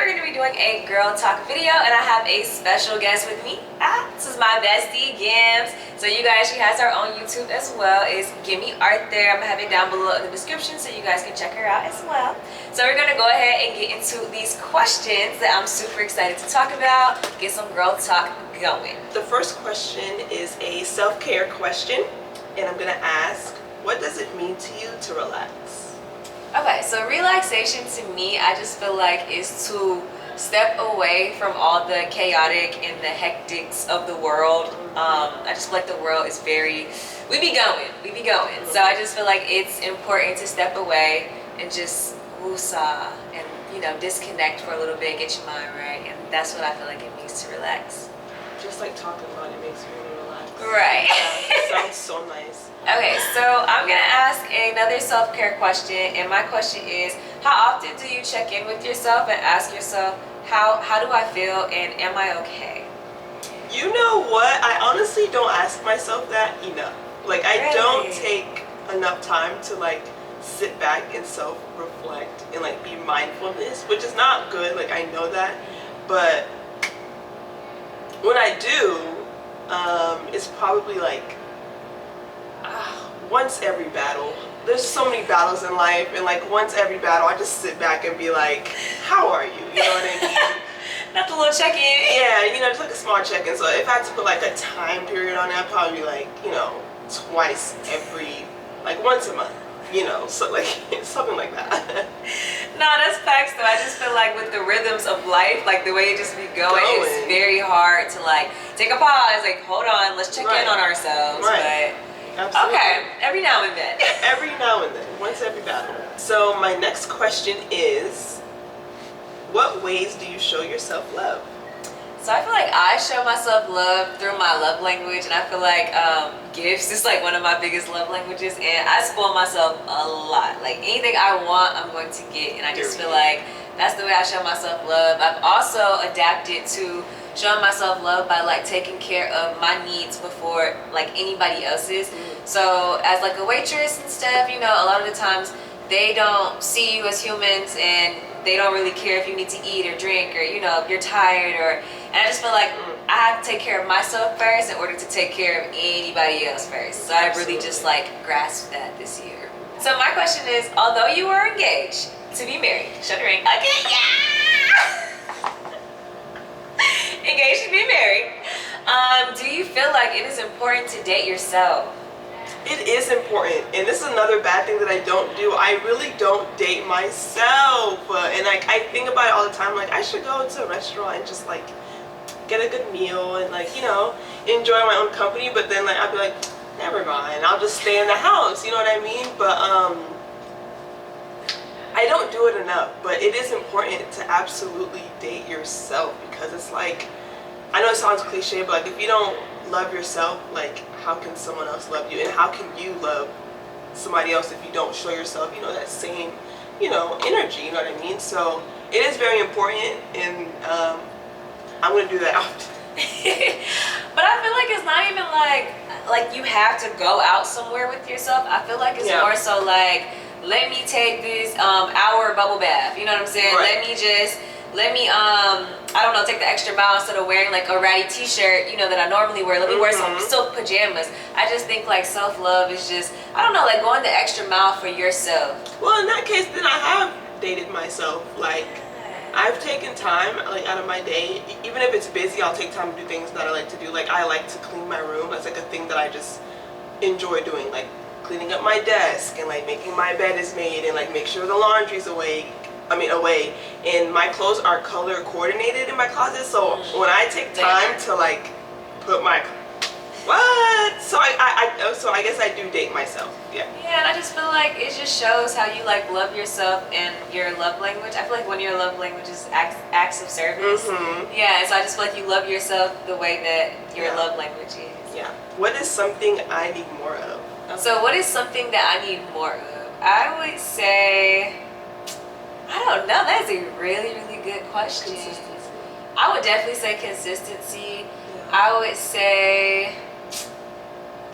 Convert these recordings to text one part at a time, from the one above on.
we're going to be doing a girl talk video, and I have a special guest with me. This is my bestie, Gims. So you guys, she has her own YouTube as well. It's Gimmi Arthur. I'm going to have it down below in the description so you guys can check her out as well. So we're going to go ahead and get into these questions that I'm super excited to talk about, get some girl talk going. The first question is a self-care question, and I'm going to ask, what does it mean to you to relax? Okay, so relaxation to me, I just feel like is to step away from all the chaotic and the hectics of the world. I just feel like the world is very, we be going. So I just feel like it's important to step away and just woosah and, you know, disconnect for a little bit, get your mind right. And that's what I feel like it means to relax. Just like talking about it makes me want to relax. Right. Yeah, sounds so nice. Okay, so I'm gonna ask another self-care question, and my question is, how often do you check in with yourself and ask yourself, how do I feel and am I okay? You know what? I honestly don't ask myself that enough. Like, I Really? don't take enough time to like sit back and self-reflect and like be mindful of this, which is not good. Like, I know that, but when I do, it's probably like once every battle. There's so many battles in life, and like once every battle I just sit back and be like, how are you? You know what I mean? Not the little check-in. Yeah, you know, just like a small check-in. So if I had to put like a time period on that, probably be like, you know, twice every, like once a month, you know, so like something like that. No, that's facts though. I just feel like with the rhythms of life, like the way it just be going, it's very hard to like take a pause, like hold on, let's check in on ourselves. Right. But Absolutely. okay, every now and then. Every now and then, once every battle. So my next question is, what ways do you show yourself love? So I feel like I show myself love through my love language, and I feel like gifts is like one of my biggest love languages, and I spoil myself a lot. Like anything I want, I'm going to get, and I just feel like that's the way I show myself love. I've also adapted to showing myself love by like taking care of my needs before like anybody else's. So as like a waitress and stuff, you know, a lot of the times they don't see you as humans, and they don't really care if you need to eat or drink, or you know, if you're tired, or and I just feel like I have to take care of myself first in order to take care of anybody else first. So I really just like grasped that this year. So my question is, although you were engaged to be married, show the ring. Okay, yeah. Engaged to be married. Do you feel like it is important to date yourself? It is important, and this is another bad thing that I don't do. I really don't date myself, and like I think about it all the time. Like I should go to a restaurant and just like get a good meal and like, you know, enjoy my own company. But then like I'd be like, never mind, I'll just stay in the house. You know what I mean? But I don't do it enough. But it is important to absolutely date yourself, because it's like, I know it sounds cliche, but like if you don't love yourself, like how can someone else love you, and how can you love somebody else if you don't show yourself, you know, that same, you know, energy, you know what I mean? So it is very important, and I'm gonna do that often. But I feel like it's not even like you have to go out somewhere with yourself. I feel like it's more so like, let me take this hour bubble bath, you know what I'm saying? Right. Let me I don't know, take the extra mile instead of wearing like a ratty t-shirt, you know, that I normally wear. Let me wear some silk pajamas. I just think like self-love is just, I don't know, like going the extra mile for yourself. Well, in that case, then I have dated myself. Like I've taken time like out of my day, even if it's busy, I'll take time to do things that I like to do. Like I like to clean my room. That's like a thing that I just enjoy doing, like cleaning up my desk and like making my bed is made and like make sure the laundry's away, and my clothes are color coordinated in my closet. So when I take time to like put my so I guess I do date myself. Yeah, and I just feel like it just shows how you like love yourself and your love language. I feel like when your love language is acts of service, yeah, so I just feel like you love yourself the way that your love language is. Yeah. What is something I need more of? So what is something that I need more of? I would say, I don't know, that is a really, really good question. Consistency. I would definitely say consistency. I would say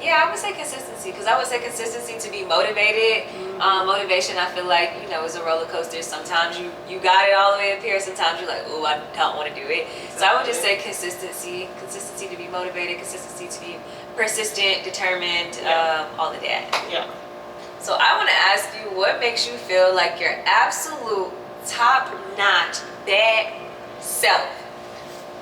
Yeah, I would say consistency, because I would say consistency to be motivated. Motivation, I feel like, you know, is a roller coaster. Sometimes you got it all the way up here. Sometimes you're like, oh, I don't want to do it. Exactly. So I would just say consistency to be motivated, consistency to be persistent, determined, all of that. Yeah. So I want to ask you, what makes you feel like your absolute top-notch bad self?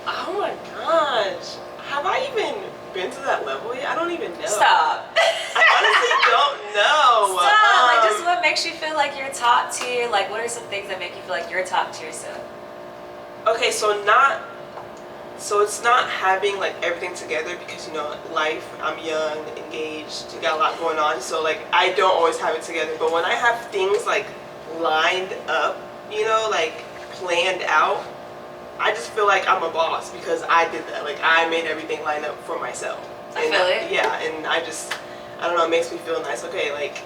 Oh my gosh. Have I even been to that level yet? I don't even know. Stop. I honestly don't know. Stop. Like, just what makes you feel like you're top tier? Like, what are some things that make you feel like you're top tier self? Okay, so it's not having like everything together, because, you know, life, I'm young, engaged, got a lot going on, so like I don't always have it together. But when I have things like lined up, you know, like planned out, I just feel like I'm a boss, because I did that. Like, I made everything line up for myself. I feel it. Yeah, and I don't know, it makes me feel nice. Okay, like,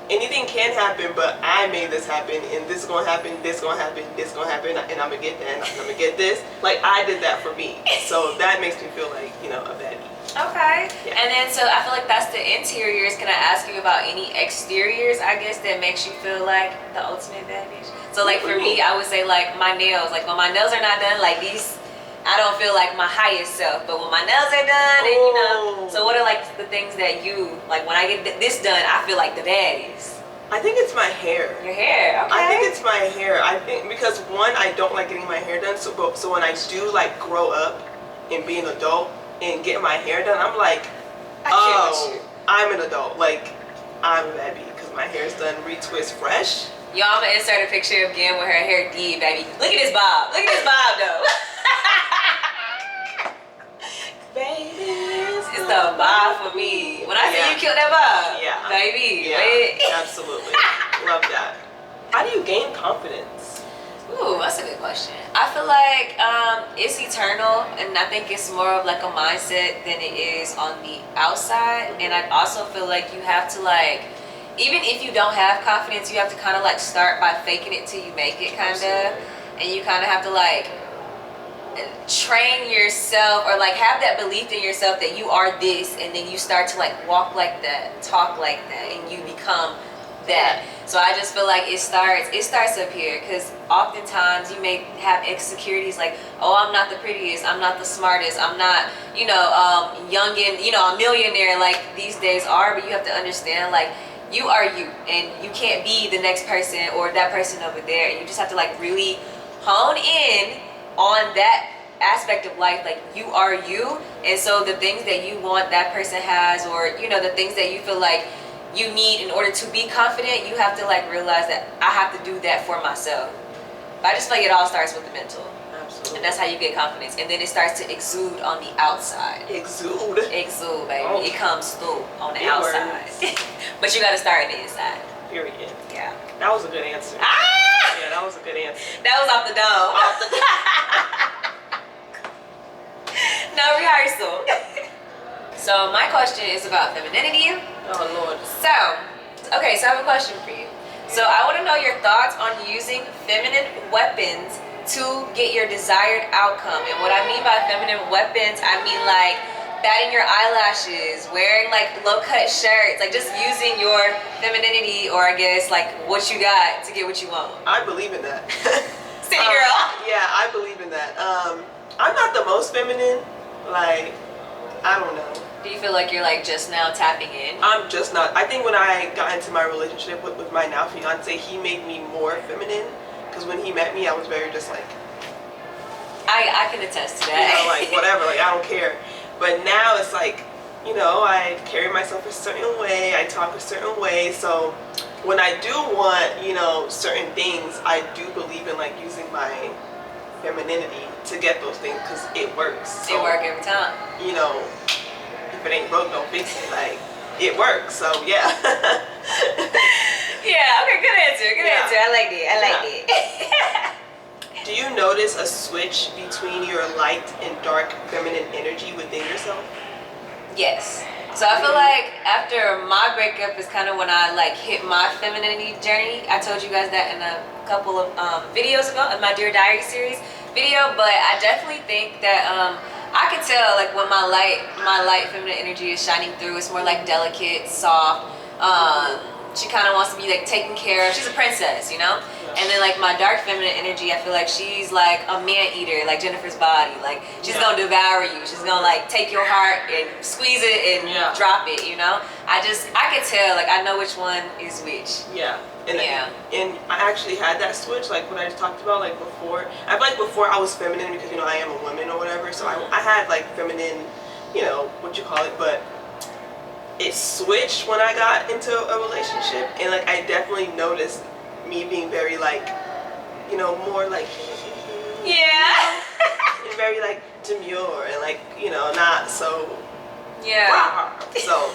anything can happen, but I made this happen, and this is gonna happen, this gonna happen, this gonna happen, and I'm gonna get that, and I'm gonna get this. Like, I did that for me. So that makes me feel like, you know, a baddie. Okay. Yeah. And then, so I feel like that's the interiors. Can I ask you about any exteriors, I guess, that makes you feel like the ultimate bad bitch? So, like, for me, I would say, like, my nails. Like, when my nails are not done, like, these, I don't feel like my highest self. But when my nails are done, and, you know. So, what are, like, the things that you, like, when I get this done, I feel like the baddies? I think it's my hair. Your hair, okay. I think it's my hair. I think, because one, I don't like getting my hair done. So when I do, like, grow up and be an adult and get my hair done, I'm like, oh, I'm an adult. Like, I'm a baby, because my hair's done, retwist, fresh. Y'all, I'm gonna insert a picture of Gim with her hair did, baby. Look at this bob. Look at this bob, though. Baby, it's the bob for me. When I say you killed that bob, baby. Yeah, absolutely. Love that. How do you gain confidence? Ooh, that's a good question. I feel like it's eternal, and I think it's more of like a mindset than it is on the outside. And I also feel like you have to, like, even if you don't have confidence, you have to kind of like start by faking it till you make it, kind of. And you kind of have to like train yourself, or like have that belief in yourself that you are this, and then you start to like walk like that, talk like that, and you become that. So I just feel like it starts up here, because oftentimes you may have insecurities like, oh, I'm not the prettiest, I'm not the smartest, I'm not, you know, young and, you know, a millionaire like these days are. But you have to understand, like, you are you, and you can't be the next person or that person over there. And you just have to like really hone in on that aspect of life. Like, you are you, and so the things that you want that person has, or, you know, the things that you feel like you need in order to be confident, you have to like realize that I have to do that for myself. But I just feel like it all starts with the mental. Absolutely. And that's how you get confidence, and then it starts to exude on the outside. Exude, baby. Oh. It comes through on the outside. But you got to start on the inside. Period. Yeah. That was a good answer. Ah! Yeah, that was a good answer. That was off the dome. Off the No rehearsal. So my question is about femininity. Oh Lord. So, okay, so I have a question for you. So I want to know your thoughts on using feminine weapons to get your desired outcome. And what I mean by feminine weapons, I mean like batting your eyelashes, wearing like low-cut shirts, like just using your femininity, or I guess like what you got to get what you want. I believe in that. City girl. Yeah, I believe in that. I'm not the most feminine. Like, I don't know. Do you feel like you're like just now tapping in? I'm just not. I think when I got into my relationship with my now fiance, he made me more feminine. Because when he met me, I was very just like, I can attest to that. You know, like whatever, like I don't care. But now it's like, you know, I carry myself a certain way, I talk a certain way. So when I do want, you know, certain things, I do believe in like using my femininity to get those things, because it works. So, it works every time. You know, if it ain't broke, don't fix it. Like, it works. So yeah. Yeah. Okay. Good answer. Good answer. I like it. I like it. Do you notice a switch between your light and dark feminine energy within yourself? Yes. So I feel like after my breakup is kind of when I like hit my femininity journey. I told you guys that in a couple of videos ago in my Dear Diary series video, but I definitely think that I can tell like when my light feminine energy is shining through. It's more like delicate, soft. She kind of wants to be like taken care of. She's a princess, you know. And then like my dark feminine energy, I feel like she's like a man eater, like Jennifer's body. Like she's gonna devour you. She's gonna like take your heart and squeeze it and drop it, you know. I can tell, like I know which one is which. Yeah. And I actually had that switch, like what I just talked about, like before. I feel like before I was feminine because, you know, I am a woman or whatever. So I had like feminine, you know, what you call it, but it switched when I got into a relationship. And like I definitely noticed me being very like, you know, more like, and very like demure and like, you know, not so so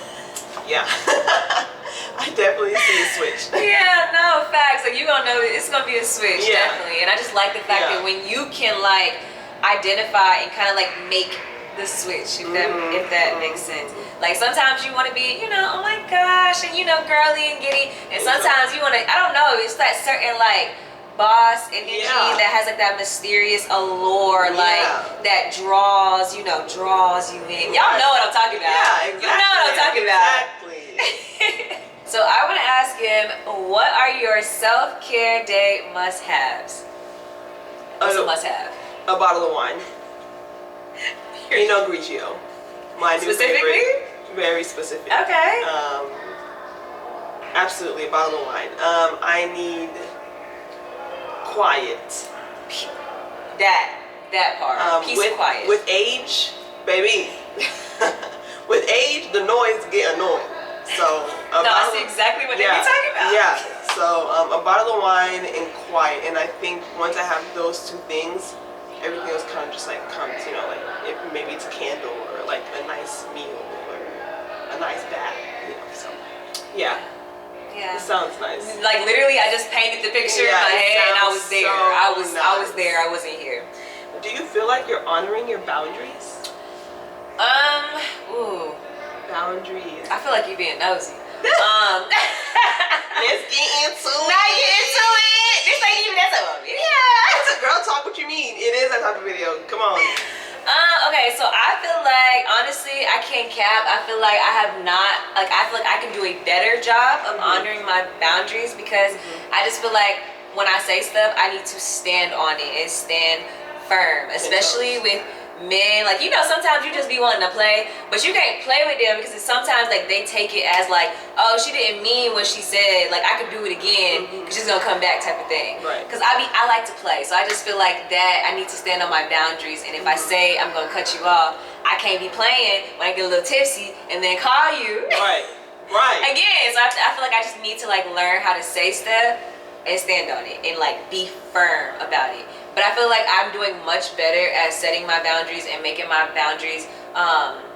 I definitely see a switch. Yeah, no, facts. Like you gonna know it's gonna be a switch, definitely. And I just like the fact that when you can like identify and kind of like make the switch, if that makes sense. Like sometimes you want to be, you know, oh my gosh, and you know, girly and giddy, and sometimes you want to, I don't know, it's that certain like boss energy that has like that mysterious allure, like that draws you in. Y'all know what I'm talking about. Yeah, exactly. You know what I'm talking about. Exactly. So I want to ask him, what are your self-care day must-haves? What's a must-have? A bottle of wine. Pinot Grigio. My new Specifically? favorite. Very specific. Okay. Absolutely, a bottle of wine. I need quiet. That part. Peace and quiet. With age, baby. With age, the noise get annoying. So I see exactly what you're talking about. Yeah. So a bottle of wine and quiet, and I think once I have those two things, everything else kind of just like comes. You know, like maybe it's a candle or like a nice meal or a nice bath. You know. So yeah. It sounds nice. Like literally, I just painted the picture in my head, and I was there. So I was there. I wasn't here. Do you feel like you're honoring your boundaries? Boundaries. I feel like you're being nosy. Let's get into it. Now get into it. This ain't even that type of video. It's a girl talk. What you mean? It is that type of video. Come on. Okay, so I feel like, honestly, I can't cap. I feel like I have not, like, I feel like I can do a better job of honoring my boundaries because I just feel like when I say stuff, I need to stand on it and stand firm, especially with men. Like, you know, sometimes you just be wanting to play, but you can't play with them because it's sometimes like they take it as like, oh, she didn't mean what she said, like I could do it again because she's gonna come back type of thing. Right. Because I like to play, so I just feel like that I need to stand on my boundaries, and if I say I'm gonna cut you off, I can't be playing when I get a little tipsy and then call you again. So I feel like I just need to like learn how to say stuff and stand on it and like be firm about it. But I feel like I'm doing much better at setting my boundaries and making my boundaries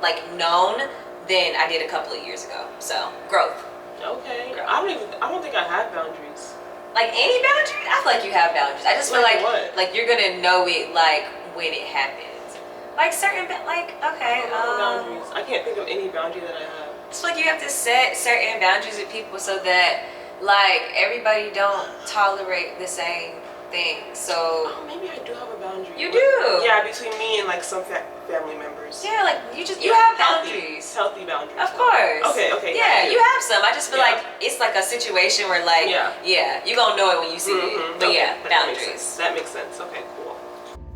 like known than I did a couple of years ago. So growth. Okay. I don't think I have boundaries. Like any boundaries? I feel like you have boundaries. I just feel like you're gonna know it like when it happens. Like certain okay. Boundaries. I can't think of any boundary that I have. It's like you have to set certain boundaries with people so that like everybody don't tolerate the same thing. So maybe I do have a boundary. You do? Yeah, between me and like some family members. Yeah, like you have boundaries. Healthy boundaries. Of course. Okay. Yeah, you have some. I just feel like it's like a situation where like you gonna know it when you see it. But boundaries. That makes sense. Okay, cool.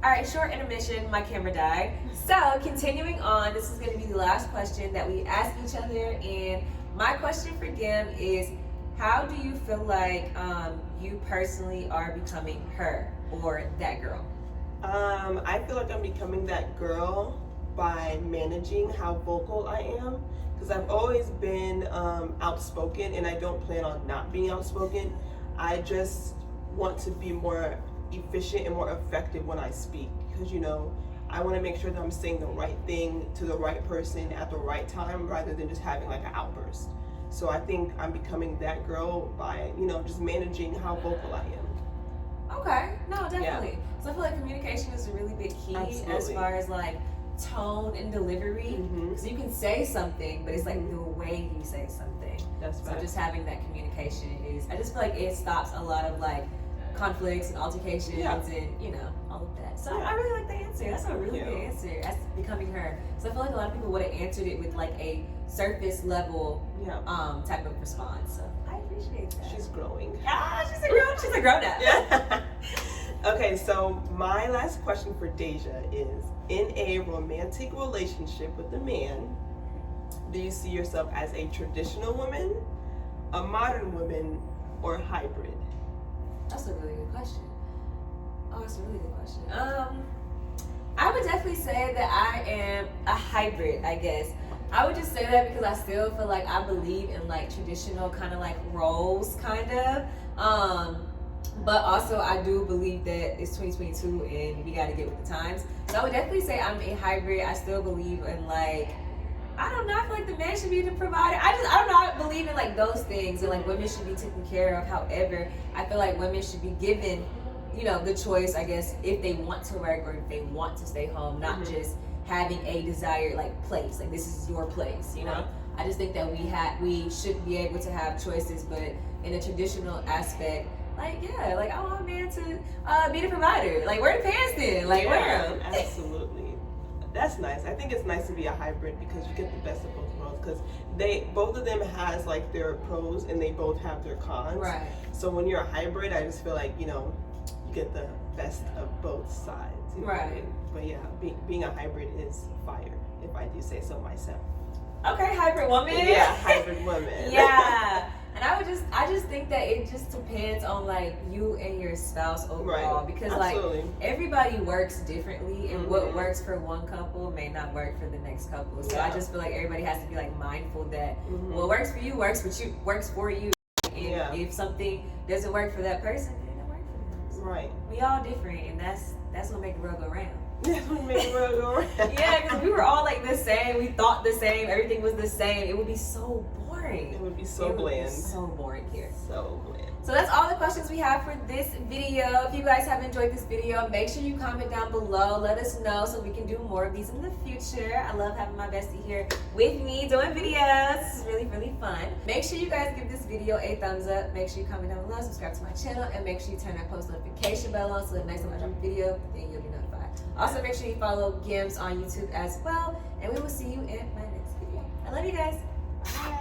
All right, short intermission. My camera died. So continuing on, this is gonna be the last question that we ask each other, and my question for Gim is, how do you feel like you personally are becoming her or that girl? I feel like I'm becoming that girl by managing how vocal I am, because I've always been outspoken, and I don't plan on not being outspoken. I just want to be more efficient and more effective when I speak, because you know, I want to make sure that I'm saying the right thing to the right person at the right time rather than just having like an outburst. So I think I'm becoming that girl by, you know, just managing how vocal I am. Okay, no, definitely. Yeah. So I feel like communication is a really big key as far as like tone and delivery. Because you can say something, but it's like the way you say something. That's right. So just having that communication is, I just feel like it stops a lot of like conflicts and altercations and, you know, all of that. So I really like the answer. That's a really good answer. That's becoming her. So I feel like a lot of people would have answered it with like a surface level type of response. So I appreciate that. She's growing. She's a grown up. Yeah. Okay, so my last question for Deja is, in a romantic relationship with a man, do you see yourself as a traditional woman, a modern woman, or hybrid? That's a really good question. Oh, that's a really good question. I would definitely say that I am a hybrid, I guess. I would just say that because I still feel like I believe in like traditional kind of like roles, kind of. But also I do believe that it's 2022 and we got to get with the times. So I would definitely say I'm a hybrid. I still believe in like, I don't know, I feel like the man should be the provider. I don't know, I believe in like those things and like women should be taken care of. However, I feel like women should be given, you know, the choice, I guess, if they want to work or if they want to stay home, not just having a desired like place. Like this is your place, you know? I just think that we should be able to have choices, but in a traditional aspect, like, yeah, like I want a man to be the provider. Like, wear the pants then. Like, wear them. Absolutely. That's nice. I think it's nice to be a hybrid because you get the best of both worlds. Because both of them has like their pros and they both have their cons. Right. So when you're a hybrid, I just feel like, you know, you get the best of both sides. You know? Right. But yeah, being a hybrid is fire, if I do say so myself. Okay, hybrid woman. Yeah, hybrid woman. Yeah. And I just think that it just depends on like you and your spouse overall, because Absolutely. like everybody works differently, and what works for one couple may not work for the next couple. So I just feel like everybody has to be like mindful that what works for you works for you, and if something doesn't work for that person, it doesn't work for them. So right. We all different, and that's what makes the world go round. That's what makes the world go round. Yeah, because we were all like the same. We thought the same. Everything was the same. It would be so boring. It would be so bland. So boring here. So bland. So that's all the questions we have for this video. If you guys have enjoyed this video, make sure you comment down below. Let us know so we can do more of these in the future. I love having my bestie here with me doing videos. This is really, really fun. Make sure you guys give this video a thumbs up. Make sure you comment down below, subscribe to my channel, and make sure you turn that post notification bell on so the next time I drop a video, then you'll be notified. Also, make sure you follow Gims on YouTube as well. And we will see you in my next video. I love you guys. Bye.